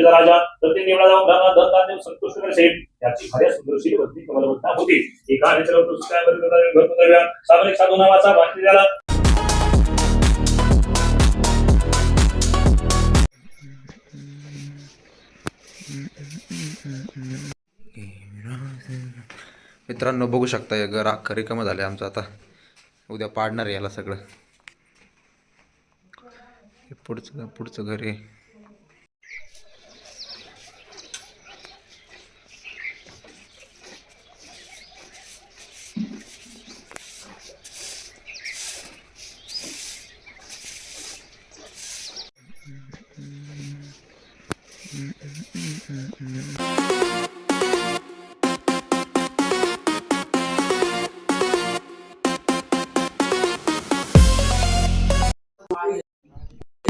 दिलेला राजा तर ते निवडा जाऊन राहणार धनधान्य संतुष्ट करेल त्याची फार सुंदरशी वरती कमलवंता होती एका निचलवतो सुखावर सामरिक साधू नावाचा भारती झाला. मित्रांनो बघू शकता हे घर अख्खं रिकामं झालं आमचं आता. उद्या पाडणार आहे याला सगळं. हे पुढचं घर आहे.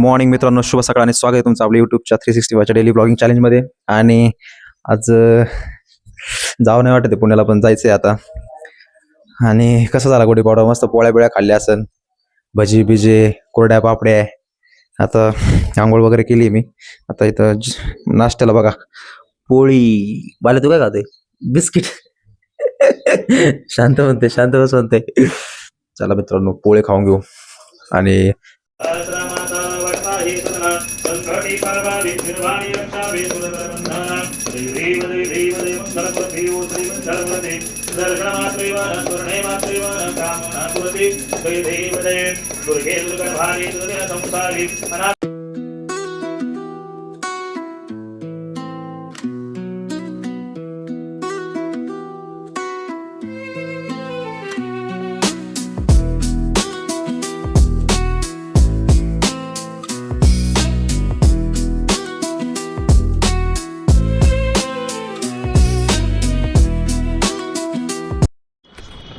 मॉर्निंग मित्रांनो, शुभ सकाळ आणि स्वागत आहे तुमचं आपल्या यूट्यूबच्या 365च्या डेली ब्लॉगिंग चॅलेंजमध्ये. आणि आज जावं नाही वाटत आहे पुण्याला, पण जायचं आहे आता. आणि कसं झाला गुढीपाडवा, मस्त पोळ्या बिळ्या खाल्ल्या असन, भजी बिजे कोरड्या पापड्या. आता आंघोळ वगैरे केली मी. आता इथं नाश्त्याला बघा पोळी. बाले तू काय खाते? बिस्किट. शांत बस म्हणते. चला मित्रांनो पोळे खाऊन घेऊ. आणि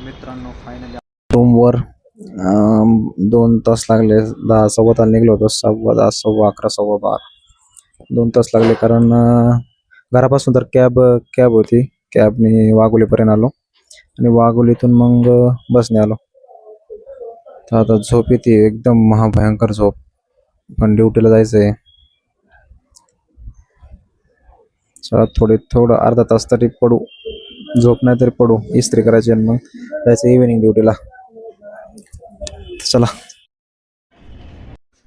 मित्रांनो फायनली रूमवर 2 तास लागले. 10 सव्वा तास निघलो होतो. 10:15 11 12 2 तास लागले, कारण घरापासून तर कॅब होती. कॅबने वाघोलीपर्यंत आलो आणि वाघोलीतून मग बसने आलो. तर आता झोप येते एकदम महाभयंकर झोप, पण ड्युटीला जायचं आहे. चला थोडं अर्धा तास तरी पडू, झोप नाही तरी पडू. इस्त्री करायची आणि मग जायचं इव्हिनिंग ड्युटीला. चला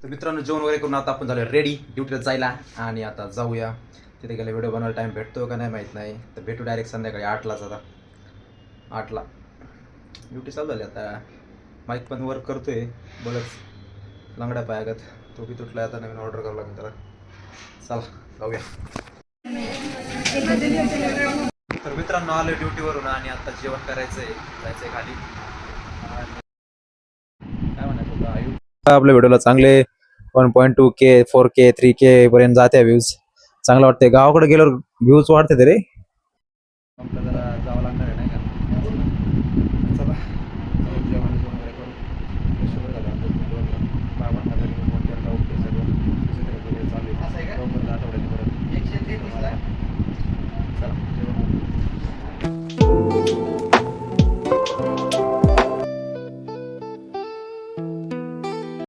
तर मित्रांनो, जेवण वगैरे करून आता आपण झालो रेडी ड्युटीला जायला. आणि आता जाऊया. तिथे गेला व्हिडिओ बनवायला टाईम भेटतो का नाही माहीत नाही. तर भेटू डायरेक्ट संध्याकाळी 8लाच. आता 8ला ड्युटी चालू झाली. आता माईक पण वर्क करतोय बरंच लंगड्या पायागत. तो बी तुटला. आता नवीन ऑर्डर करावं लागेल त्याला. चला जाऊया. तर मित्रांनो आलो ड्युटीवरून आणि आता जेवण करायचंय, जायचंय खाली. काय म्हणायचं होतं, आपल्या व्हिडिओला चांगले 1.2K 4K 3K पर्यंत जाते व्ह्यूज. चांगलं वाटतंय. गावाकडे गेल्यावर व्ह्यूज वाढते रे. आपल्याला जरा जावं लागणार आहे नाही का. चला